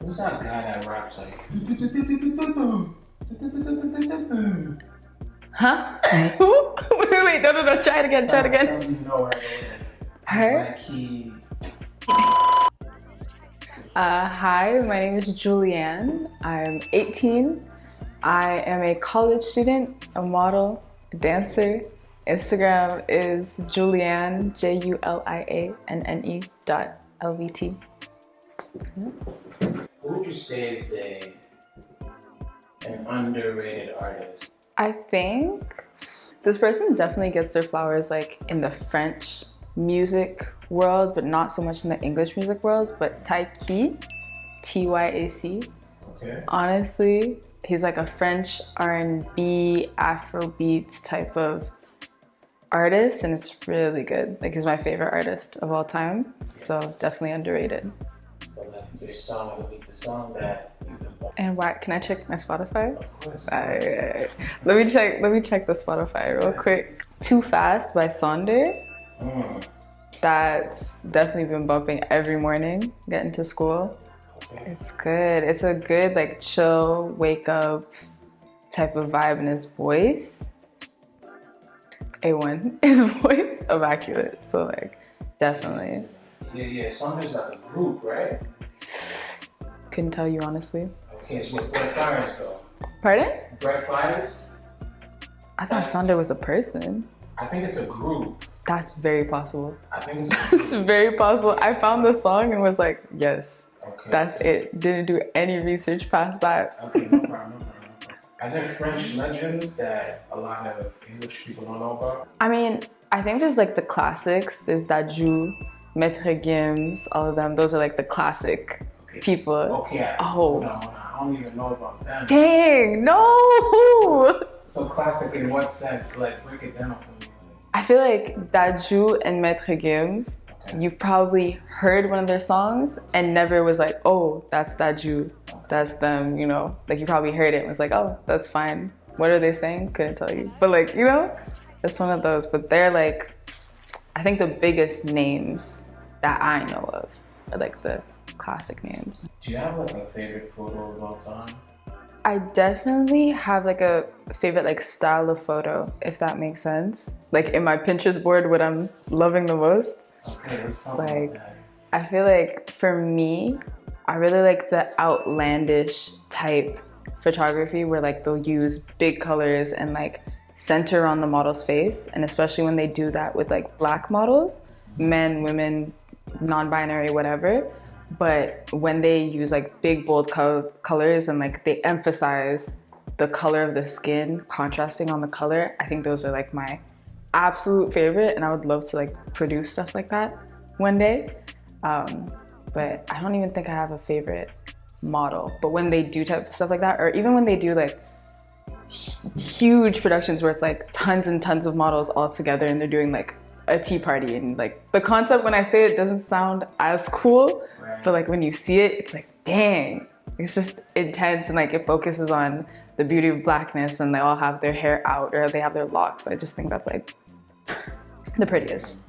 Who's that guy that raps like? Huh? Who? Wait, no, try it again, try it again. You know right away. Her? Like he. Hi, my name is Julianne. I'm 18. I am a college student, a model, a dancer. Instagram is Julianne, JULIANNE.LVT. Who would you say is an underrated artist? I think this person definitely gets their flowers like in the French music world, but not so much in the English music world. But Taiki, Tyac. Okay. Honestly, he's like a French R&B, Afrobeats type of artist, and it's really good. Like, he's my favorite artist of all time, so definitely underrated. But like your song, the song that you've been playing. And why? Can I check my Spotify? Of course. Alright. Let me check the Spotify real quick. Too Fast by Sonder. That's definitely been bumping every morning getting to school. Okay. It's good. It's a good like chill, wake up type of vibe in his voice. A1. His voice immaculate. So like definitely. Yeah. Sonder's like a group, right? Couldn't tell you honestly. Okay, it's with Brett Fires though. Pardon? Brett Fires? I thought Sonder was a person. I think it's a group. That's very possible. I think it's a group. It's very possible. I found the song and was like, yes, Okay. that's it. Didn't do any research past that. Okay, no problem. Are there French legends that a lot of English people don't know about? I mean, I think there's like the classics. There's Daju, Maître Gims, all of them. Those are like the classic people. Okay. Oh. No, I don't even know about them. Dang, no! So classic in what sense? Like, break it down for me. I feel like Daju and Maître Gims, you've probably heard one of their songs and never was like, oh, that's Daju, that's them, you know? Like, you probably heard it and was like, oh, that's fine. What are they saying? Couldn't tell you. But like, you know, it's one of those. But they're like, I think the biggest names that I know of are like the classic names. Do you have like a favorite photo of all time? I definitely have like a favorite like style of photo, if that makes sense. Like in my Pinterest board, what I'm loving the most. Okay, let's talk Like, about that. I feel like for me, I really like the outlandish type photography where like they'll use big colors and like center on the model's face. And especially when they do that with like Black models, men, women, non-binary, whatever. But when they use like big bold colors and like they emphasize the color of the skin contrasting on the color, I think those are like my absolute favorite, and I would love to like produce stuff like that one day. But I don't even think I have a favorite model. But when they do type of stuff like that, or even when they do like huge productions where it's like tons and tons of models all together and they're doing like a tea party, and like the concept when I say it doesn't sound as cool, but like when you see it, it's like, dang, it's just intense, and like it focuses on the beauty of Blackness, and they all have their hair out or they have their locks. I just think that's like the prettiest.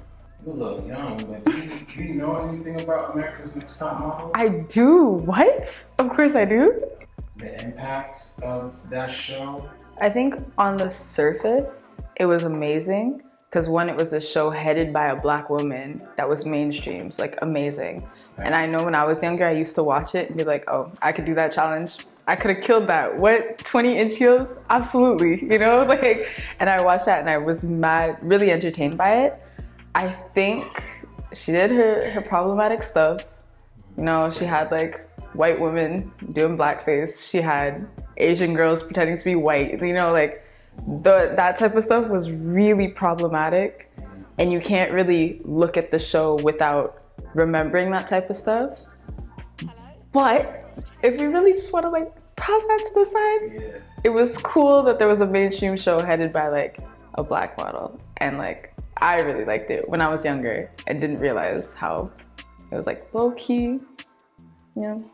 You look young, but do you know anything about America's Next Top Model? I do. What? Of course I do. The impact of that show? I think on the surface, it was amazing. Because one, it was a show headed by a Black woman that was mainstream, so like amazing. And I know when I was younger, I used to watch it and be like, oh, I could do that challenge. I could have killed that. What, 20-inch heels? Absolutely, you know? Like, and I watched that and I was really entertained by it. I think she did her problematic stuff. You know, she had like white women doing blackface. She had Asian girls pretending to be white, you know, like, that type of stuff was really problematic, and you can't really look at the show without remembering that type of stuff. But if you really just want to like toss that to the side, it was cool that there was a mainstream show headed by like a Black model, and like I really liked it when I was younger and didn't realize how it was like low key, you know.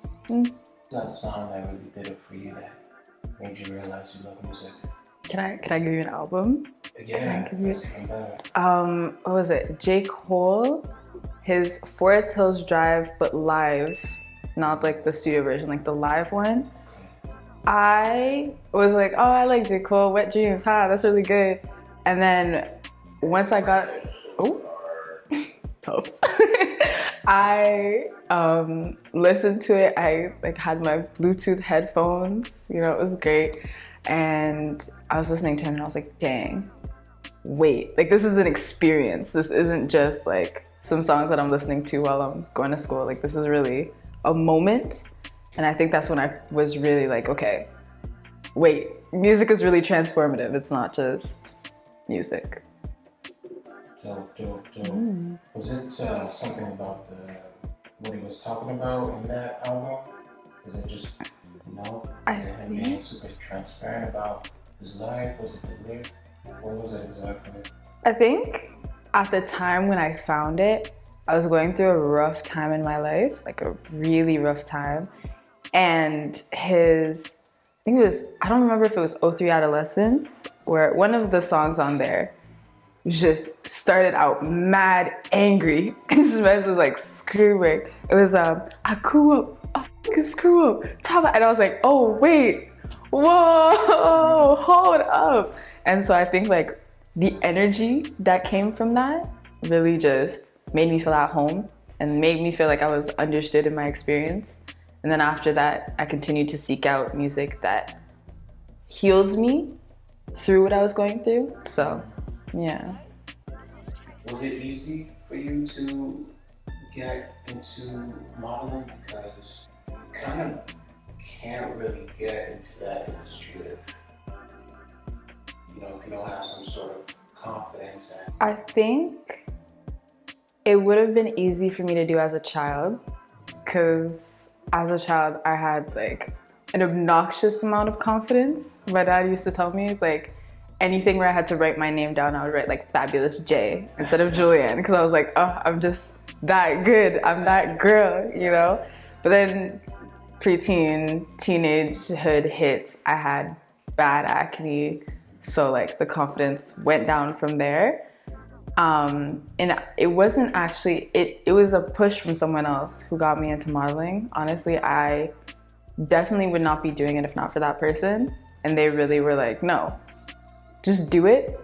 That song that really did it for you, that made you realize you love music. Can I give you an album? Yeah, that's even better. What was it? J. Cole, his Forest Hills Drive, but live not like the studio version, like the live one. I was like, oh, I like J. Cole, Wet Dreams, that's really good. And then once I got, tough. I listened to it. I like had my Bluetooth headphones, you know, it was great. And I was listening to him and I was like, dang, wait, like this is an experience. This isn't just like some songs that I'm listening to while I'm going to school. Like this is really a moment. And I think that's when I was really like, okay, wait, music is really transformative. It's not just music. Dope. Was it something about what he was talking about in that album? Was it just, him being super transparent about his life? Was it the lyric? What was it exactly? I think at the time when I found it, I was going through a rough time in my life, like a really rough time. And I don't remember if it was '03 Adolescence, where one of the songs on there just started out mad angry. And this man was like screaming. It was, I grew up, I fucking screw up. And I was like, oh wait, whoa, hold up. And so I think like the energy that came from that really just made me feel at home and made me feel like I was understood in my experience. And then after that, I continued to seek out music that healed me through what I was going through. So, yeah. Was it easy for you to get into modeling? Because you kind of can't really get into that industry if you don't have some sort of confidence. I think it would have been easy for me to do as a child, because as a child, I had like an obnoxious amount of confidence. My dad used to tell me like anything where I had to write my name down, I would write like Fabulous J instead of Julianne, because I was like, oh, I'm just that good. I'm that girl, you know? But then preteen, teenagehood hits, I had bad acne. So like the confidence went down from there. And it wasn't actually, it was a push from someone else who got me into modeling. Honestly, I definitely would not be doing it if not for that person. And they really were like, no, just do it.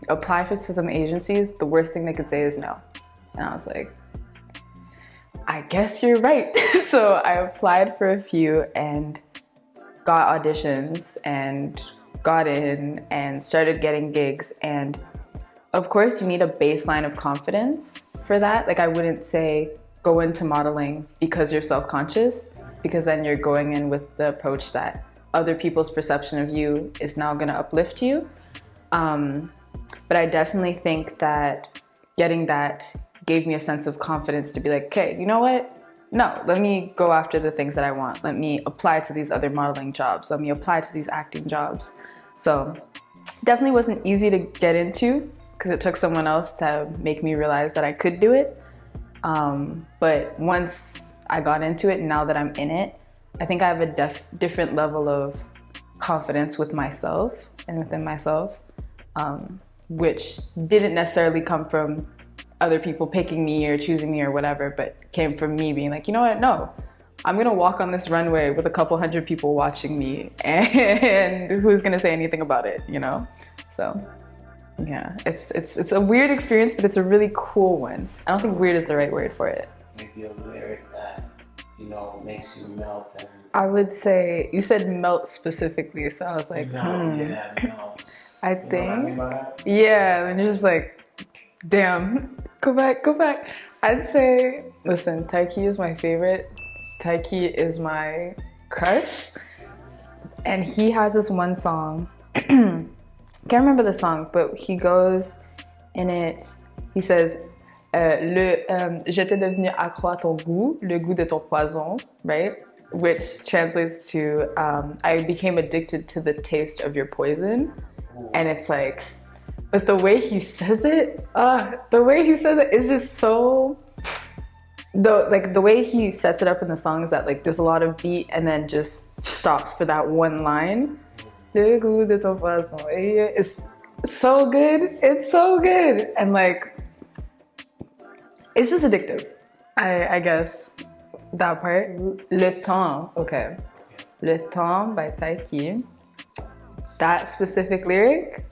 Apply for some agencies. The worst thing they could say is no. And I was like, I guess you're right. So I applied for a few and got auditions and got in and started getting gigs. And of course, you need a baseline of confidence for that. Like I wouldn't say go into modeling because you're self-conscious, because then you're going in with the approach that other people's perception of you is now going to uplift you. But I definitely think that getting that gave me a sense of confidence to be like, okay, you know what? No, let me go after the things that I want. Let me apply to these other modeling jobs. Let me apply to these acting jobs. So definitely wasn't easy to get into because it took someone else to make me realize that I could do it. But once I got into it, now that I'm in it, I think I have a different level of confidence with myself and within myself, which didn't necessarily come from other people picking me or choosing me or whatever, but came from me being like, you know what, no, I'm gonna walk on this runway with a couple hundred people watching me, and who's gonna say anything about it, you know? So yeah, it's a weird experience, but it's a really cool one. I don't think weird is the right word for it. Maybe a lyric that, makes you melt. And I would say, you said melt specifically, so I was like, Yeah, melt. I You think, know what I mean by that? yeah, and you're just like, damn, go back. I'd say, listen, Taiki is my favorite. Taiki is my crush. And he has this one song, can't remember the song, but he goes in it, he says, j'étais devenu accro à ton goût, le goût de ton poison, right? Which translates to, I became addicted to the taste of your poison. And it's like, but the way he says it, is just so, the way he sets it up in the song is that like there's a lot of beat and then just stops for that one line. Le goût de ton poison. It's so good. It's so good. And like, it's just addictive, I guess. That part. Le Temps. Okay. Le Temps by Taiki. That specific lyric.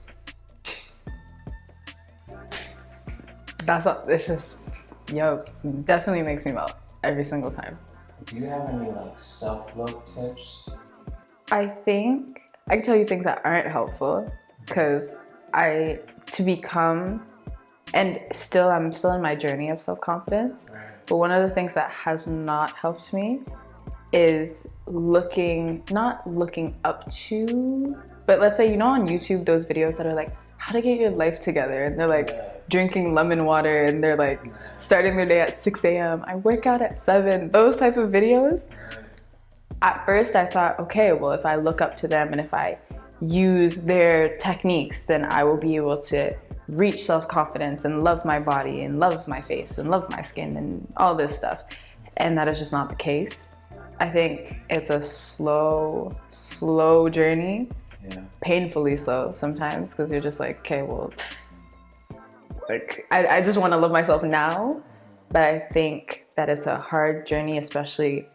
It's just, yo, definitely makes me melt every single time. Do you have any like self-love tips? I think I can tell you things that aren't helpful because to become, and I'm still in my journey of self-confidence. Right. But one of the things that has not helped me is not looking up to, but let's say, on YouTube, those videos that are like, how to get your life together. And they're like drinking lemon water and they're like starting their day at 6 a.m. I work out at 7, those type of videos. At first I thought, okay, well, if I look up to them and if I use their techniques, then I will be able to reach self-confidence and love my body and love my face and love my skin and all this stuff. And that is just not the case. I think it's a slow journey. Yeah. Painfully so sometimes, because you're just like, okay, well, like I just want to love myself now. But I think that it's a hard journey, especially,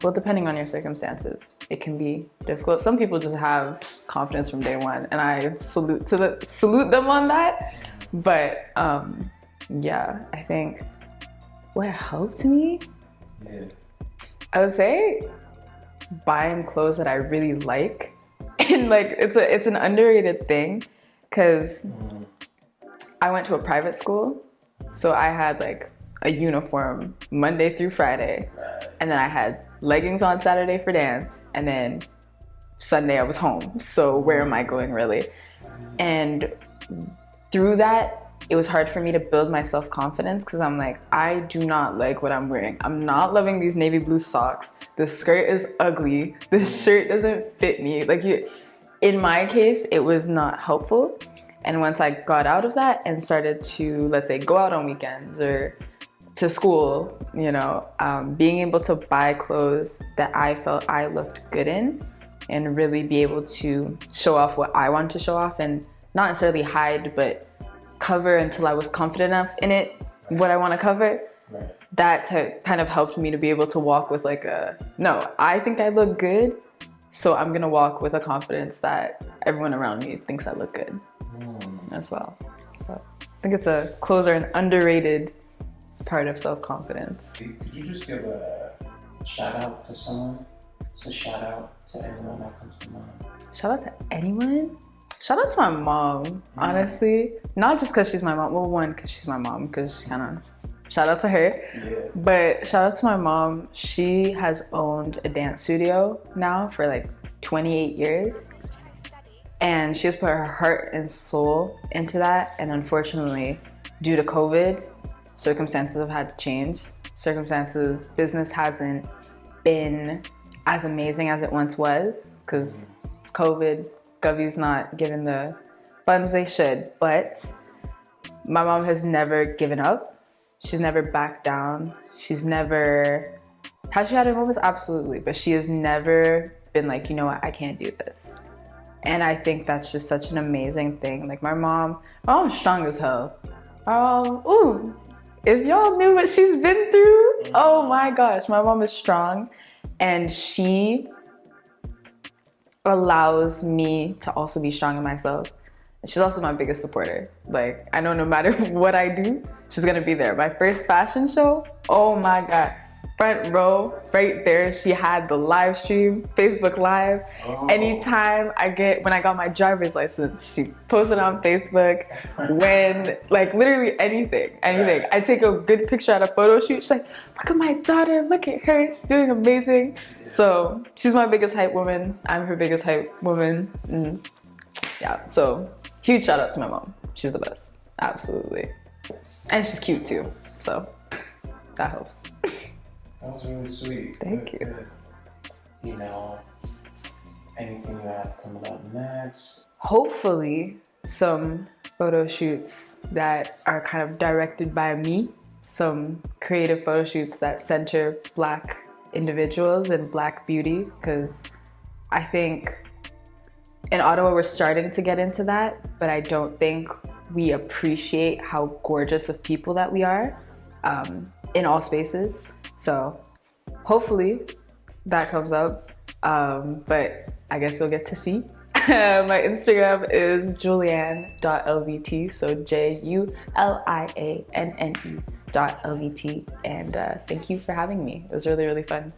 well, depending on your circumstances, it can be difficult. Some people just have confidence from day one, and I salute them on that. But yeah, I think what helped me, I would say buying clothes that I really like. And like it's an underrated thing, because I went to a private school, so I had like a uniform Monday through Friday, and then I had leggings on Saturday for dance, and then Sunday I was home. So where am I going really? And through that, it was hard for me to build my self-confidence, because I'm like, I do not like what I'm wearing. I'm not loving these navy blue socks. The skirt is ugly. The shirt doesn't fit me. Like, in my case, it was not helpful. And once I got out of that and started to, let's say, go out on weekends or to school, being able to buy clothes that I felt I looked good in and really be able to show off what I want to show off, and not necessarily hide, but cover until I was confident enough in it, what I want to cover. Right. That kind of helped me to be able to walk with no, I think I look good, so I'm gonna walk with a confidence that everyone around me thinks I look good as well. So I think clothes are an underrated part of self-confidence. Could you just give a shout out to someone? Just a shout out to anyone that comes to mind. Shout out to anyone? Shout out to my mom, honestly. Not just because she's my mom. Well, one, because she's my mom, because she kind of, shout out to her. Yeah. But shout out to my mom. She has owned a dance studio now for like 28 years. And she has put her heart and soul into that. And unfortunately, due to COVID, circumstances have had to change. Business hasn't been as amazing as it once was, because COVID, Govey's not given the funds they should. But my mom has never given up. She's never backed down. Has she had her moments? Absolutely. But she has never been like, you know what, I can't do this. And I think that's just such an amazing thing. Like my mom's strong as hell. If y'all knew what she's been through, oh my gosh, my mom is strong. And she allows me to also be strong in myself. And she's also my biggest supporter. Like, I know no matter what I do, she's gonna be there. My first fashion show, oh my God. Front row, right there, she had the live stream, Facebook Live. Anytime when I got my driver's license, she posted on Facebook. When, like, literally anything. I take a good picture at a photo shoot. She's like, look at my daughter, look at her, she's doing amazing. So she's my biggest hype woman. I'm her biggest hype woman. Yeah, so huge shout out to my mom. She's the best, absolutely. And she's cute too, so that helps. That was really sweet. Thank you. Anything you have coming up next? Hopefully, some photo shoots that are kind of directed by me. Some creative photo shoots that center Black individuals and Black beauty, because I think in Ottawa we're starting to get into that, but I don't think we appreciate how gorgeous of people that we are in all spaces. So hopefully that comes up. But I guess you'll get to see. My Instagram is julianne.lvt, so julianne.lvt, and thank you for having me. It was really, really fun.